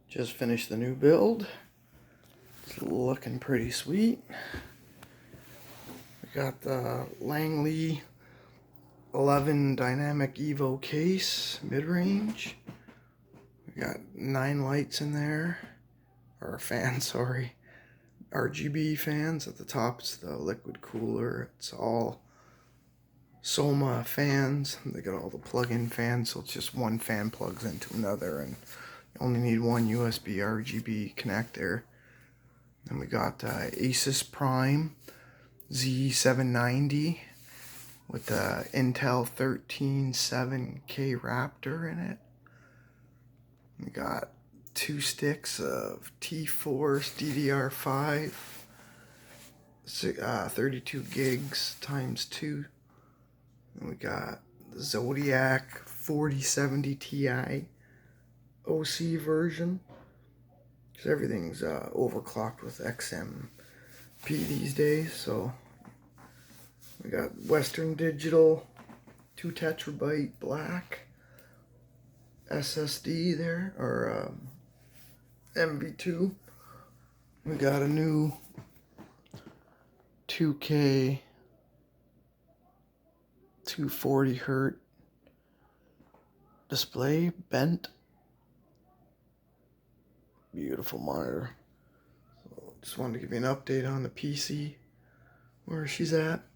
Just finished the new build. It's looking pretty sweet. We got the Langley 11 Dynamic Evo case, mid-range. We got 9 lights in there, or fans, sorry. RGB fans. At the top it's the liquid cooler. It's all Soma fans. They got all the plug-in fans, so it's just one fan plugs into another, and you only need one USB RGB connector. Then we got Asus Prime z790 with the Intel 137K Raptor in it. We got 2 sticks of T-Force DDR5, 32 gigs times 2. And we got the Zodiac 4070 Ti OC version, because everything's overclocked with XMP these days. So we got Western Digital 2 terabyte black SSD there, or MV2. We got a new 2K 240Hz display, bent. Beautiful monitor. So just wanted to give you an update on the PC, where she's at.